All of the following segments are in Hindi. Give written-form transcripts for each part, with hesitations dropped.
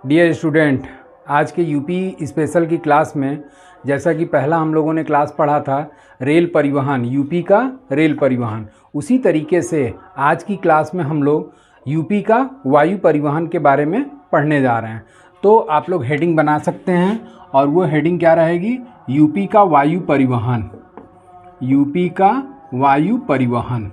डियर स्टूडेंट, आज के यूपी स्पेशल की क्लास में जैसा कि पहला हम लोगों ने क्लास पढ़ा था रेल परिवहन, यूपी का रेल परिवहन, उसी तरीके से आज की क्लास में हम लोग यूपी का वायु परिवहन के बारे में पढ़ने जा रहे हैं। तो आप लोग हेडिंग बना सकते हैं और वो हेडिंग क्या रहेगी? यूपी का वायु परिवहन। यूपी का वायु परिवहन।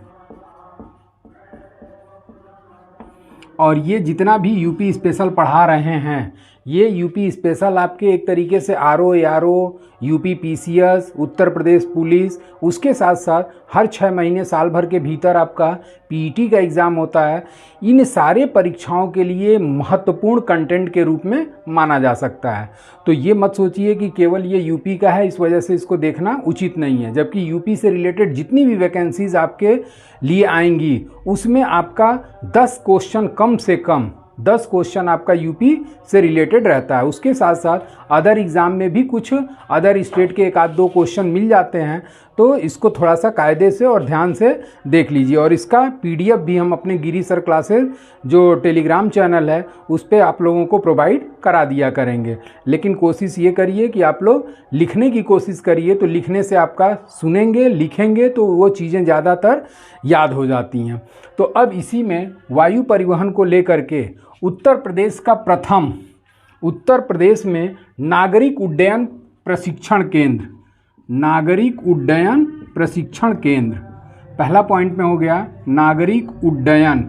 और ये जितना भी यूपी स्पेशल पढ़ा रहे हैं, ये यूपी स्पेशल आपके एक तरीके से RO, ARO, UP PCS, Uttar Pradesh police, उसके साथ साथ हर 6 महीने साल भर के भीतर आपका पीईटी का एग्ज़ाम होता है। इन सारे परीक्षाओं के लिए महत्वपूर्ण कंटेंट के रूप में माना जा सकता है। तो ये मत सोचिए कि केवल ये यूपी का है, इस वजह से इसको देखना उचित नहीं है। जबकि यूपी से रिलेटेड जितनी भी वैकेंसीज आपके लिए आएंगी उसमें आपका 10 क्वेश्चन, कम से कम 10 क्वेश्चन आपका यूपी से रिलेटेड रहता है। उसके साथ साथ अदर एग्ज़ाम में भी कुछ अदर स्टेट के 1-2 क्वेश्चन मिल जाते हैं। तो इसको थोड़ा सा कायदे से और ध्यान से देख लीजिए। और इसका पीडीएफ भी हम अपने गिरी सर क्लासेस जो टेलीग्राम चैनल है उस पर आप लोगों को प्रोवाइड करा दिया करेंगे। लेकिन कोशिश ये करिए कि आप लोग लिखने की कोशिश करिए, तो लिखने से आपका सुनेंगे, लिखेंगे तो वो चीज़ें ज़्यादातर याद हो जाती हैं। तो अब इसी में वायु परिवहन को लेकर के उत्तर प्रदेश का प्रथम, उत्तर प्रदेश में नागरिक उड्डयन प्रशिक्षण केंद्र, नागरिक उड्डयन प्रशिक्षण केंद्र, पहला पॉइंट में हो गया नागरिक उड्डयन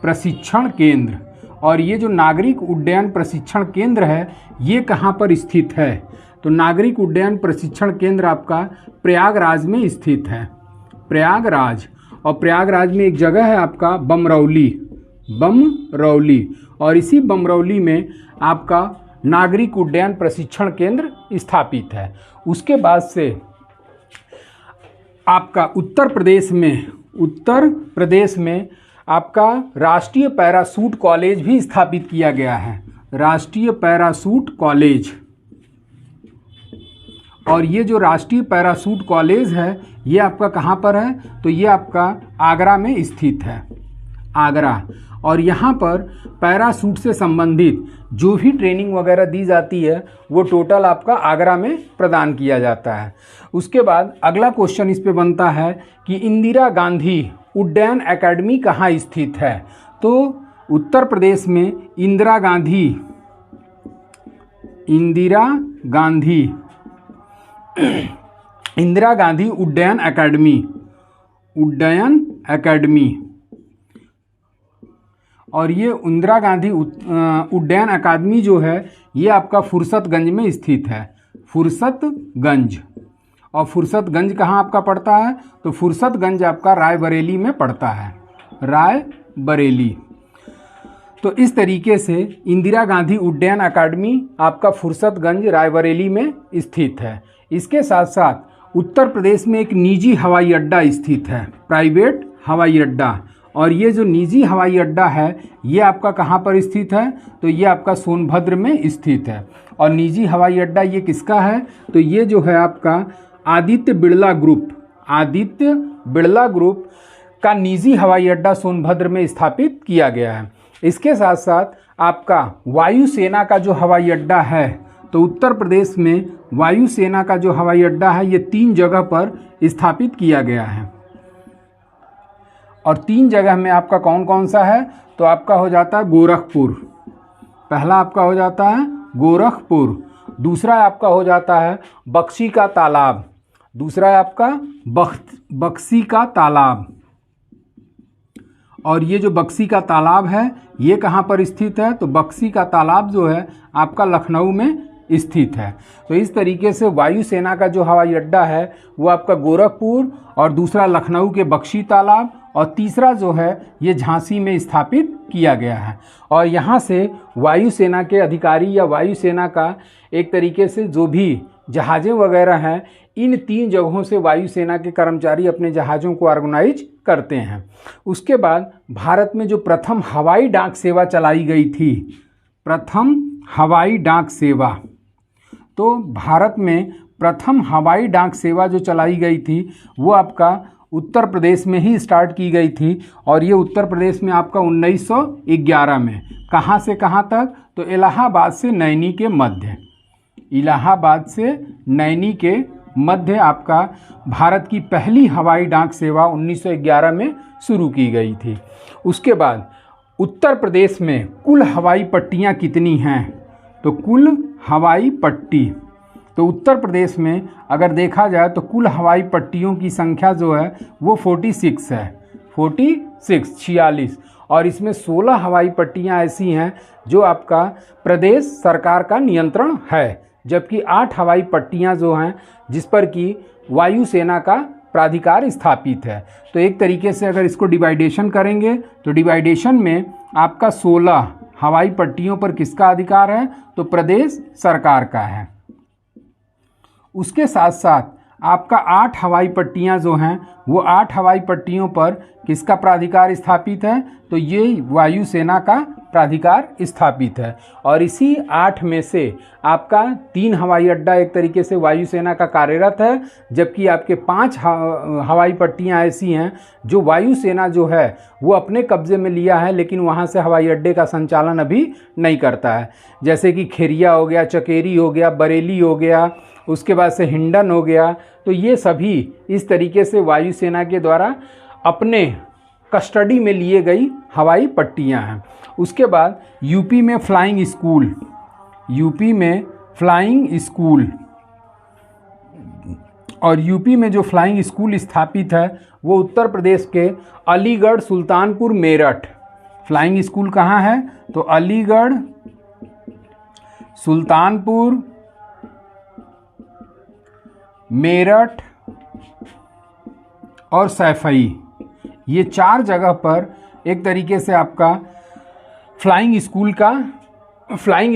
प्रशिक्षण केंद्र। और ये जो नागरिक उड्डयन प्रशिक्षण केंद्र है ये कहाँ पर स्थित है? तो नागरिक उड्डयन प्रशिक्षण केंद्र आपका प्रयागराज में स्थित है। प्रयागराज, और प्रयागराज में एक जगह है आपका बमरौली, बमरौली, और इसी बमरौली में आपका नागरिक उड्डयन प्रशिक्षण केंद्र स्थापित है। उसके बाद से आपका उत्तर प्रदेश में आपका राष्ट्रीय पैराशूट कॉलेज भी स्थापित किया गया है, राष्ट्रीय पैराशूट कॉलेज। और ये जो राष्ट्रीय पैराशूट कॉलेज है ये आपका कहाँ पर है? तो ये आपका आगरा में स्थित है, आगरा। और यहाँ पर पैराशूट से संबंधित जो भी ट्रेनिंग वगैरह दी जाती है वो टोटल आपका आगरा में प्रदान किया जाता है। उसके बाद अगला क्वेश्चन इस पे बनता है कि इंदिरा गांधी उड्डयन एकेडमी कहाँ स्थित है? तो उत्तर प्रदेश में इंदिरा गांधी उड्डयन एकेडमी, और ये इंदिरा गांधी उड्डयन अकादमी जो है ये आपका फुर्सतगंज में स्थित है, फुर्सतगंज। और फुर्सतगंज कहाँ आपका पड़ता है? तो फुर्सतगंज आपका रायबरेली में पड़ता है, रायबरेली। तो इस तरीके से इंदिरा गांधी उड्डयन अकादमी आपका फुर्सतगंज रायबरेली में स्थित है। इसके साथ साथ उत्तर प्रदेश में एक निजी हवाई अड्डा स्थित है, प्राइवेट हवाई अड्डा। और ये जो निजी हवाई अड्डा है ये आपका कहाँ पर स्थित है? तो ये आपका सोनभद्र में स्थित है। और निजी हवाई अड्डा ये किसका है? तो ये जो है आपका आदित्य बिड़ला ग्रुप का निजी हवाई अड्डा सोनभद्र में स्थापित किया गया है। इसके साथ साथ आपका वायुसेना का जो हवाई अड्डा है, तो उत्तर प्रदेश में वायुसेना का जो हवाई अड्डा है ये 3 जगह पर स्थापित किया गया है। और 3 जगह में आपका कौन कौन सा है? तो आपका हो जाता है गोरखपुर, पहला आपका हो जाता है गोरखपुर, दूसरा आपका हो जाता है बक्सी का तालाब, दूसरा है आपका बक्सी का तालाब। और ये जो बक्सी का तालाब है ये कहाँ पर स्थित है? तो बक्सी का तालाब जो है आपका लखनऊ में स्थित है। तो इस तरीके से वायुसेना का जो हवाई अड्डा है वो आपका गोरखपुर, और दूसरा लखनऊ के बक्सी तालाब, और तीसरा जो है ये झांसी में स्थापित किया गया है। और यहाँ से वायुसेना के अधिकारी या वायुसेना का एक तरीके से जो भी जहाज़ें वगैरह हैं इन 3 जगहों से वायुसेना के कर्मचारी अपने जहाज़ों को ऑर्गेनाइज करते हैं। उसके बाद भारत में जो प्रथम हवाई डाक सेवा चलाई गई थी, प्रथम हवाई डाक सेवा, तो भारत में प्रथम हवाई डाक सेवा जो चलाई गई थी वो आपका उत्तर प्रदेश में ही स्टार्ट की गई थी और ये उत्तर प्रदेश में आपका 1911 में। कहाँ से कहाँ तक? तो इलाहाबाद से नैनी के मध्य, इलाहाबाद से नैनी के मध्य आपका भारत की पहली हवाई डाक सेवा 1911 में शुरू की गई थी। उसके बाद उत्तर प्रदेश में कुल हवाई पट्टियाँ कितनी हैं? तो कुल हवाई पट्टी, तो उत्तर प्रदेश में अगर देखा जाए तो कुल हवाई पट्टियों की संख्या जो है वो 46 है, 46 और इसमें 16 हवाई पट्टियाँ ऐसी हैं जो आपका प्रदेश सरकार का नियंत्रण है, जबकि 8 हवाई पट्टियाँ जो हैं जिस पर कि वायुसेना का प्राधिकार स्थापित है। तो एक तरीके से अगर इसको डिवाइडेशन करेंगे तो डिवाइडेशन में आपका 16 हवाई पट्टियों पर किसका अधिकार है? तो प्रदेश सरकार का है। उसके साथ साथ आपका 8 हवाई पट्टियाँ जो हैं वो 8 हवाई पट्टियों पर किसका प्राधिकार स्थापित है? तो ये वायुसेना का प्राधिकार स्थापित है। और इसी 8 में से आपका 3 हवाई अड्डा एक तरीके से वायुसेना का कार्यरत है, जबकि आपके 5 हवाई पट्टियाँ ऐसी हैं जो वायुसेना जो है वो अपने कब्जे में लिया है, लेकिन वहाँ से हवाई अड्डे का संचालन अभी नहीं करता है। जैसे कि खेरिया हो गया, चकेरी हो गया, बरेली हो गया, उसके बाद से हिंडन हो गया। तो ये सभी इस तरीके से वायुसेना के द्वारा अपने कस्टडी में लिए गई हवाई पट्टियां हैं। उसके बाद यूपी में फ्लाइंग स्कूल, यूपी में फ्लाइंग स्कूल, और यूपी में जो फ्लाइंग स्कूल स्थापित है वो उत्तर प्रदेश के अलीगढ़, सुल्तानपुर, मेरठ। फ्लाइंग स्कूल कहाँ है? तो अलीगढ़, सुल्तानपुर, मेरठ और सैफई, ये 4 जगह पर एक तरीके से आपका फ्लाइंग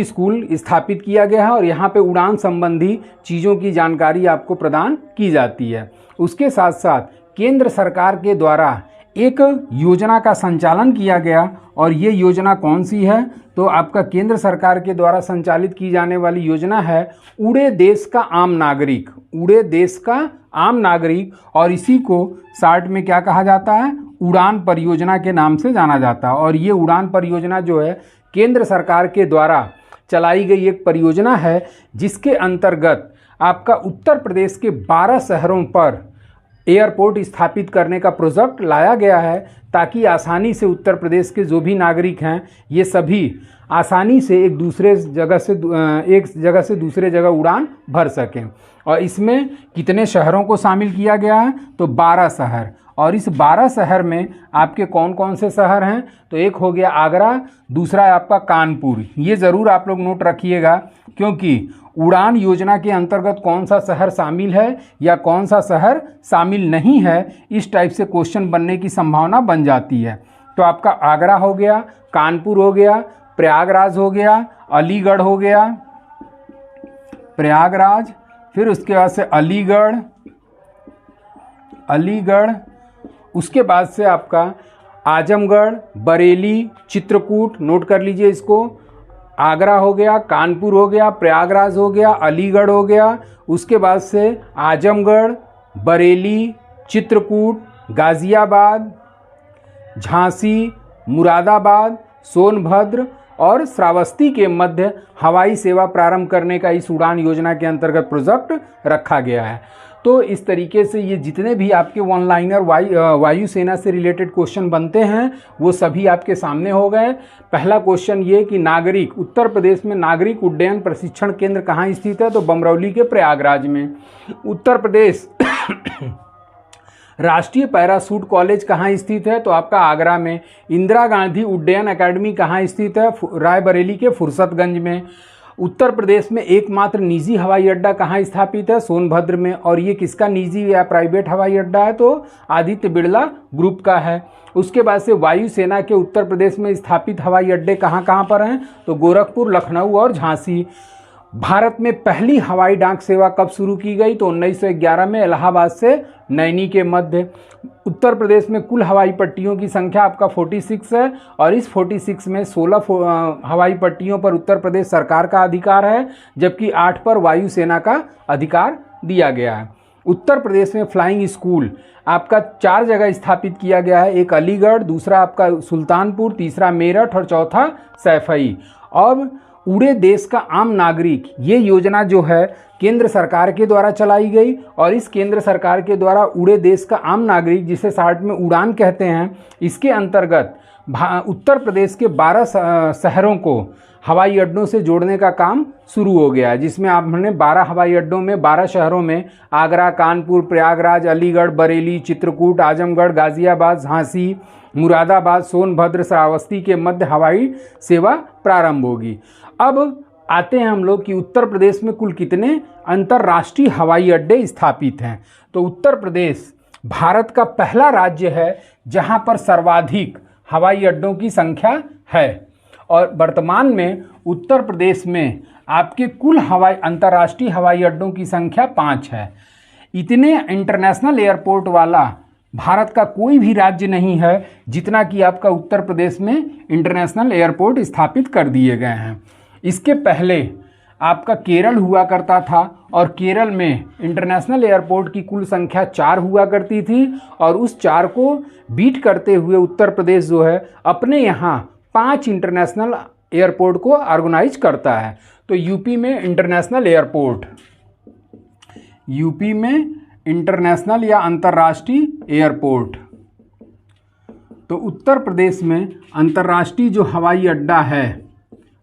स्कूल स्थापित किया गया है और यहाँ पे उड़ान संबंधी चीज़ों की जानकारी आपको प्रदान की जाती है। उसके साथ साथ केंद्र सरकार के द्वारा एक योजना का संचालन किया गया और ये योजना कौन सी है? तो आपका केंद्र सरकार के द्वारा संचालित की जाने वाली योजना है उड़े देश का आम नागरिक, उड़े देश का आम नागरिक, और इसी को शार्ट में क्या कहा जाता है? उड़ान परियोजना के नाम से जाना जाता है। और ये उड़ान परियोजना जो है केंद्र सरकार के द्वारा चलाई गई एक परियोजना है, जिसके अंतर्गत आपका उत्तर प्रदेश के 12 शहरों पर एयरपोर्ट स्थापित करने का प्रोजेक्ट लाया गया है, ताकि आसानी से उत्तर प्रदेश के जो भी नागरिक हैं ये सभी आसानी से एक जगह से दूसरे जगह उड़ान भर सकें। और इसमें कितने शहरों को शामिल किया गया है? तो 12 शहर। और इस 12 शहर में आपके कौन कौन से शहर हैं? तो एक हो गया आगरा, दूसरा है आपका कानपुर। ये ज़रूर आप लोग नोट रखिएगा, क्योंकि उड़ान योजना के अंतर्गत कौन सा शहर शामिल है या कौन सा शहर शामिल नहीं है, इस टाइप से क्वेश्चन बनने की संभावना बन जाती है। तो आपका आगरा हो गया, कानपुर हो गया, प्रयागराज हो गया, अलीगढ़ हो गया, प्रयागराज, फिर उसके बाद से अलीगढ़, उसके बाद से आपका आजमगढ़, बरेली, चित्रकूट, नोट कर लीजिए इसको। आगरा हो गया, कानपुर हो गया, प्रयागराज हो गया, अलीगढ़ हो गया, उसके बाद से आजमगढ़, बरेली, चित्रकूट, गाज़ियाबाद, झांसी, मुरादाबाद, सोनभद्र और श्रावस्ती के मध्य हवाई सेवा प्रारंभ करने का इस उड़ान योजना के अंतर्गत प्रोजेक्ट रखा गया है। तो इस तरीके से ये जितने भी आपके वन लाइनर वायुसेना से रिलेटेड क्वेश्चन बनते हैं वो सभी आपके सामने हो गए। पहला क्वेश्चन ये कि नागरिक उत्तर प्रदेश में नागरिक उड्डयन प्रशिक्षण केंद्र कहाँ स्थित है? तो बमरौली के प्रयागराज में। उत्तर प्रदेश राष्ट्रीय पैराशूट कॉलेज कहाँ स्थित है? तो आपका आगरा में। इंदिरा गांधी उड्डयन अकेडमी कहाँ स्थित है? रायबरेली के फुर्सतगंज में। उत्तर प्रदेश में एकमात्र निजी हवाई अड्डा कहाँ स्थापित है? सोनभद्र में। और ये किसका निजी या प्राइवेट हवाई अड्डा है? तो आदित्य बिरला ग्रुप का है। उसके बाद से वायुसेना के उत्तर प्रदेश में स्थापित हवाई अड्डे कहाँ कहाँ पर हैं? तो गोरखपुर, लखनऊ और झांसी। भारत में पहली हवाई डाक सेवा कब शुरू की गई? तो 1911 में इलाहाबाद से नैनी के मध्य। उत्तर प्रदेश में कुल हवाई पट्टियों की संख्या आपका 46 है और इस 46 में 16 हवाई पट्टियों पर उत्तर प्रदेश सरकार का अधिकार है, जबकि 8 पर वायुसेना का अधिकार दिया गया है। उत्तर प्रदेश में फ्लाइंग स्कूल आपका 4 जगह स्थापित किया गया है। एक अलीगढ़, दूसरा आपका सुल्तानपुर, तीसरा मेरठ और चौथा सैफई। अब उड़े देश का आम नागरिक, ये योजना जो है केंद्र सरकार के द्वारा चलाई गई और इस केंद्र सरकार के द्वारा उड़े देश का आम नागरिक, जिसे शार्ट में उड़ान कहते हैं, इसके अंतर्गत उत्तर प्रदेश के 12 शहरों को हवाई अड्डों से जोड़ने का काम शुरू हो गया है, जिसमें हमने 12 हवाई अड्डों में 12 शहरों में आगरा, कानपुर, प्रयागराज, अलीगढ़, बरेली, चित्रकूट, आजमगढ़, गाजियाबाद, झांसी, मुरादाबाद, सोनभद्र, श्रावस्ती के मध्य हवाई सेवा प्रारंभ होगी। अब आते हैं हम लोग कि उत्तर प्रदेश में कुल कितने अंतर्राष्ट्रीय हवाई अड्डे स्थापित हैं। तो उत्तर प्रदेश भारत का पहला राज्य है जहां पर सर्वाधिक हवाई अड्डों की संख्या है और वर्तमान में उत्तर प्रदेश में आपके कुल अंतर्राष्ट्रीय हवाई अड्डों की संख्या 5 है। इतने इंटरनेशनल एयरपोर्ट वाला भारत का कोई भी राज्य नहीं है जितना कि आपका उत्तर प्रदेश में इंटरनेशनल एयरपोर्ट स्थापित कर दिए गए हैं। इसके पहले आपका केरल हुआ करता था और केरल में इंटरनेशनल एयरपोर्ट की कुल संख्या 4 हुआ करती थी और उस 4 को बीट करते हुए उत्तर प्रदेश जो है अपने यहाँ 5 इंटरनेशनल एयरपोर्ट को ऑर्गेनाइज करता है। तो यूपी में इंटरनेशनल एयरपोर्ट, यूपी में इंटरनेशनल या अंतर्राष्ट्रीय एयरपोर्ट, तो उत्तर प्रदेश में अंतर्राष्ट्रीय जो हवाई अड्डा है,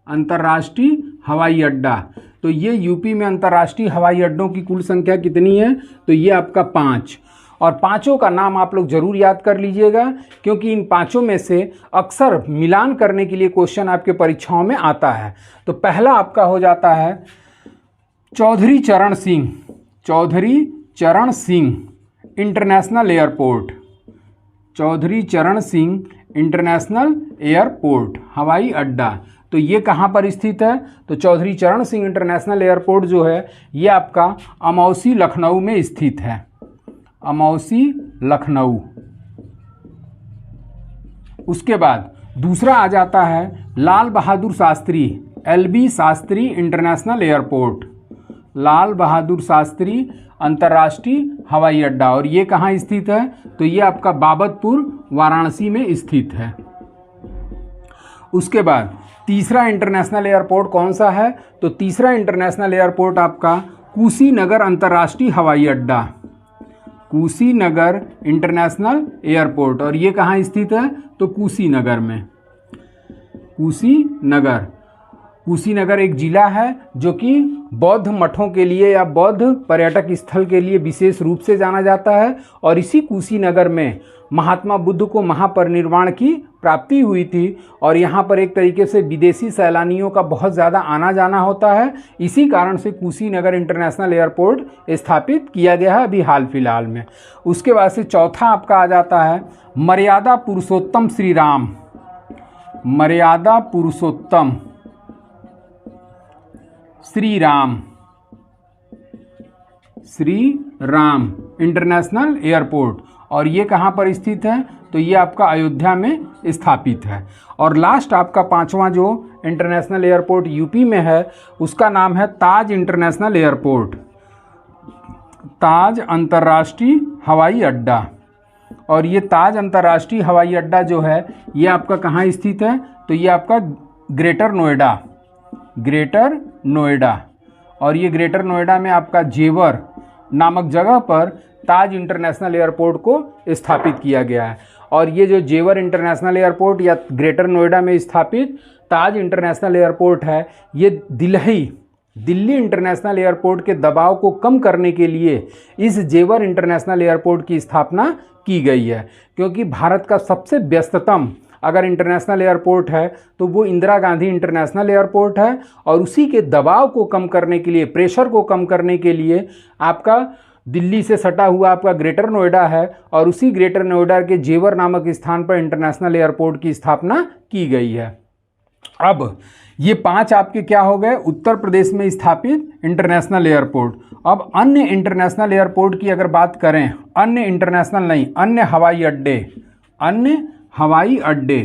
अंतर्राष्ट्रीय हवाई अड्डा, तो ये यूपी में अंतर्राष्ट्रीय हवाई अड्डों की कुल संख्या कितनी है, तो ये आपका 5। और पांचों का नाम आप लोग जरूर याद कर लीजिएगा क्योंकि इन पांचों में से अक्सर मिलान करने के लिए क्वेश्चन आपके परीक्षाओं में आता है। तो पहला आपका हो जाता है चौधरी चरण सिंह, चौधरी चरण सिंह इंटरनेशनल एयरपोर्ट, चौधरी चरण सिंह इंटरनेशनल एयरपोर्ट हवाई अड्डा। तो ये कहाँ पर स्थित है, तो चौधरी चरण सिंह इंटरनेशनल एयरपोर्ट जो है ये आपका अमौसी लखनऊ में स्थित है, अमौसी लखनऊ। उसके बाद दूसरा आ जाता है Lal Bahadur Shastri, LB Shastri international airport, Lal Bahadur Shastri अंतर्राष्ट्रीय हवाई अड्डा, और ये कहाँ स्थित है, तो ये आपका बाबतपुर वाराणसी में स्थित है। उसके बाद तीसरा इंटरनेशनल एयरपोर्ट कौन सा है, तो तीसरा इंटरनेशनल एयरपोर्ट आपका कुशीनगर अंतर्राष्ट्रीय हवाई अड्डा, कुशीनगर इंटरनेशनल एयरपोर्ट, और ये कहाँ स्थित है, तो कुशीनगर में, कुशीनगर। कुशीनगर एक जिला है जो कि बौद्ध मठों के लिए या बौद्ध पर्यटक स्थल के लिए विशेष रूप से जाना जाता है और इसी कुशीनगर में महात्मा बुद्ध को महापरिनिर्वाण की प्राप्ति हुई थी और यहाँ पर एक तरीके से विदेशी सैलानियों का बहुत ज़्यादा आना जाना होता है। इसी कारण से कुशीनगर इंटरनेशनल एयरपोर्ट स्थापित किया गया है अभी हाल फिलहाल में। उसके बाद से चौथा आपका आ जाता है मर्यादा पुरुषोत्तम श्री राम, मर्यादा पुरुषोत्तम श्री राम, श्री राम इंटरनेशनल एयरपोर्ट, और ये कहाँ पर स्थित है, तो ये आपका अयोध्या में स्थापित है। और लास्ट आपका पांचवा जो इंटरनेशनल एयरपोर्ट यूपी में है उसका नाम है ताज इंटरनेशनल एयरपोर्ट, ताज अंतर्राष्ट्रीय हवाई अड्डा। और ये ताज अंतर्राष्ट्रीय हवाई अड्डा जो है ये आपका कहाँ स्थित है, तो ये आपका ग्रेटर नोएडा, ग्रेटर नोएडा, और ये ग्रेटर नोएडा में आपका जेवर नामक जगह पर ताज इंटरनेशनल एयरपोर्ट को स्थापित किया गया है। और ये जो जेवर इंटरनेशनल एयरपोर्ट या ग्रेटर नोएडा में स्थापित ताज इंटरनेशनल एयरपोर्ट है ये दिल्ली इंटरनेशनल एयरपोर्ट के दबाव को कम करने के लिए इस जेवर इंटरनेशनल एयरपोर्ट की स्थापना की गई है, क्योंकि भारत का सबसे व्यस्ततम अगर इंटरनेशनल एयरपोर्ट है तो वो इंदिरा गांधी इंटरनेशनल एयरपोर्ट है और उसी के दबाव को कम करने के लिए, प्रेशर को कम करने के लिए आपका दिल्ली से सटा हुआ आपका ग्रेटर नोएडा है और उसी ग्रेटर नोएडा के जेवर नामक स्थान पर इंटरनेशनल एयरपोर्ट की स्थापना की गई है। अब ये 5 आपके क्या हो गए, उत्तर प्रदेश में स्थापित इंटरनेशनल एयरपोर्ट। अब अन्य इंटरनेशनल एयरपोर्ट की अगर बात करें, अन्य इंटरनेशनल नहीं, अन्य हवाई अड्डे, अन्य हवाई अड्डे,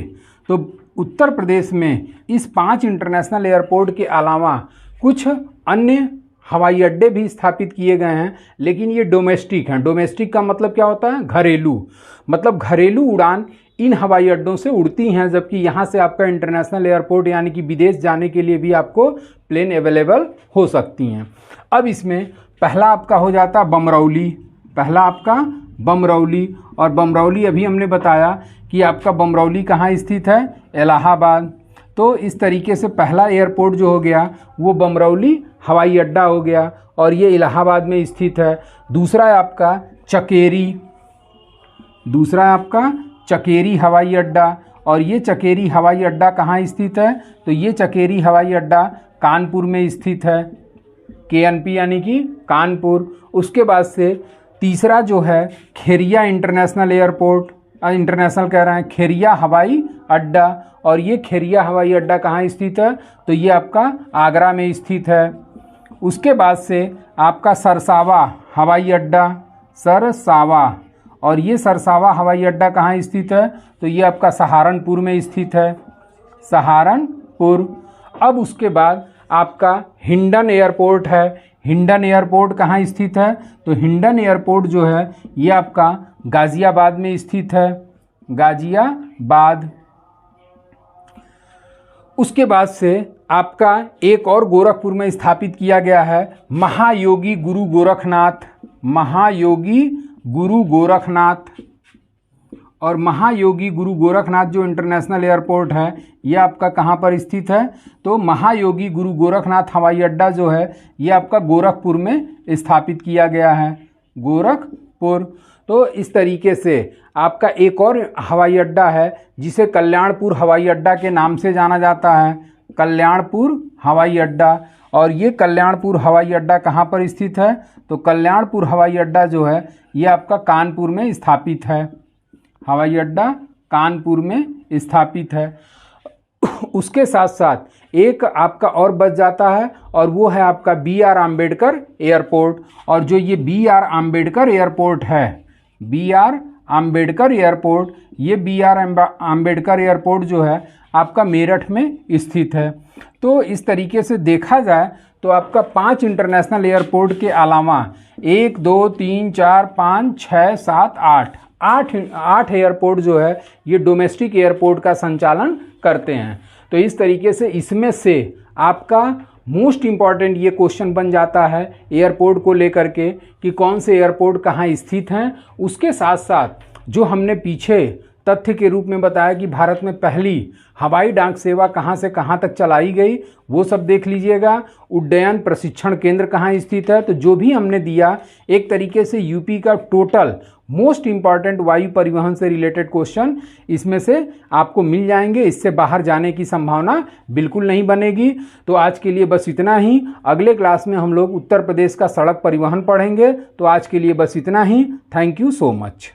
तो उत्तर प्रदेश में इस 5 इंटरनेशनल एयरपोर्ट के अलावा कुछ अन्य हवाई अड्डे भी स्थापित किए गए हैं, लेकिन ये डोमेस्टिक हैं। डोमेस्टिक का मतलब क्या होता है? घरेलू, मतलब घरेलू उड़ान इन हवाई अड्डों से उड़ती हैं, जबकि यहाँ से आपका इंटरनेशनल एयरपोर्ट यानी कि विदेश जाने के लिए भी आपको प्लेन अवेलेबल हो सकती हैं। अब इसमें पहला आपका हो जाता बमरौली, पहला आपका बमरौली, और बमरौली अभी हमने बताया कि आपका बमरौली कहाँ स्थित है? इलाहाबाद। तो इस तरीके से पहला एयरपोर्ट जो हो गया वो बमरौली हवाई अड्डा हो गया और ये इलाहाबाद में स्थित है। दूसरा है आपका चकेरी, दूसरा है आपका चकेरी हवाई अड्डा, और ये चकेरी हवाई अड्डा कहाँ स्थित है? तो ये चकेरी हवाई अड्डा कानपुर में स्थित है, KNP यानी कि कानपुर। उसके बाद से तीसरा जो है खेरिया इंटरनेशनल एयरपोर्ट, इंटरनेशनल कह रहे हैं, खेरिया हवाई अड्डा, और ये खेरिया हवाई अड्डा कहाँ स्थित है? तो ये आपका आगरा में स्थित है। उसके बाद से आपका सरसावा हवाई अड्डा, सरसावा, और ये सरसावा हवाई अड्डा कहाँ स्थित है? तो ये आपका सहारनपुर में स्थित है, सहारनपुर। अब उसके बाद आपका हिंडन एयरपोर्ट है। हिंडन एयरपोर्ट कहाँ स्थित है? तो हिंडन एयरपोर्ट जो है ये आपका गाज़ियाबाद में स्थित है, गाज़ियाबाद। उसके बाद से आपका एक और गोरखपुर में स्थापित किया गया है, महायोगी गुरु गोरखनाथ, महायोगी गुरु गोरखनाथ। और महायोगी गुरु गोरखनाथ जो इंटरनेशनल एयरपोर्ट है ये आपका कहाँ पर स्थित है? तो महायोगी गुरु गोरखनाथ हवाई अड्डा जो है ये आपका गोरखपुर में स्थापित किया गया है, गोरखपुर। तो इस तरीके से आपका एक और हवाई अड्डा है जिसे कल्याणपुर हवाई अड्डा के नाम से जाना जाता है, कल्याणपुर हवाई अड्डा। और ये कल्याणपुर हवाई अड्डा कहाँ पर स्थित है? तो कल्याणपुर हवाई अड्डा जो है ये आपका कानपुर में स्थापित है, हवाई अड्डा कानपुर में स्थापित है। उसके साथ साथ एक आपका और बच जाता है और वो है आपका BR अम्बेडकर एयरपोर्ट। और जो ये BR अम्बेडकर एयरपोर्ट है, BR अम्बेडकर एयरपोर्ट, ये BR अम्बेडकर एयरपोर्ट जो है आपका मेरठ में स्थित है। तो इस तरीके से देखा जाए तो आपका 5 इंटरनेशनल एयरपोर्ट के अलावा 1 2 3 4 5 6 7 8 एयरपोर्ट जो है ये डोमेस्टिक एयरपोर्ट का संचालन करते हैं। तो इस तरीके से इसमें से आपका मोस्ट इम्पॉर्टेंट ये क्वेश्चन बन जाता है एयरपोर्ट को लेकर के कि कौन से एयरपोर्ट कहाँ स्थित हैं। उसके साथ साथ जो हमने पीछे तथ्य के रूप में बताया कि भारत में पहली हवाई डाक सेवा कहाँ से कहाँ तक चलाई गई वो सब देख लीजिएगा। उड्डयन प्रशिक्षण केंद्र कहाँ स्थित है, तो जो भी हमने दिया एक तरीके से यूपी का टोटल मोस्ट इम्पॉर्टेंट वायु परिवहन से रिलेटेड क्वेश्चन इसमें से आपको मिल जाएंगे। इससे बाहर जाने की संभावना बिल्कुल नहीं बनेगी। तो आज के लिए बस इतना ही। अगले क्लास में हम लोग उत्तर प्रदेश का सड़क परिवहन पढ़ेंगे। तो आज के लिए बस इतना ही। Thank you so much.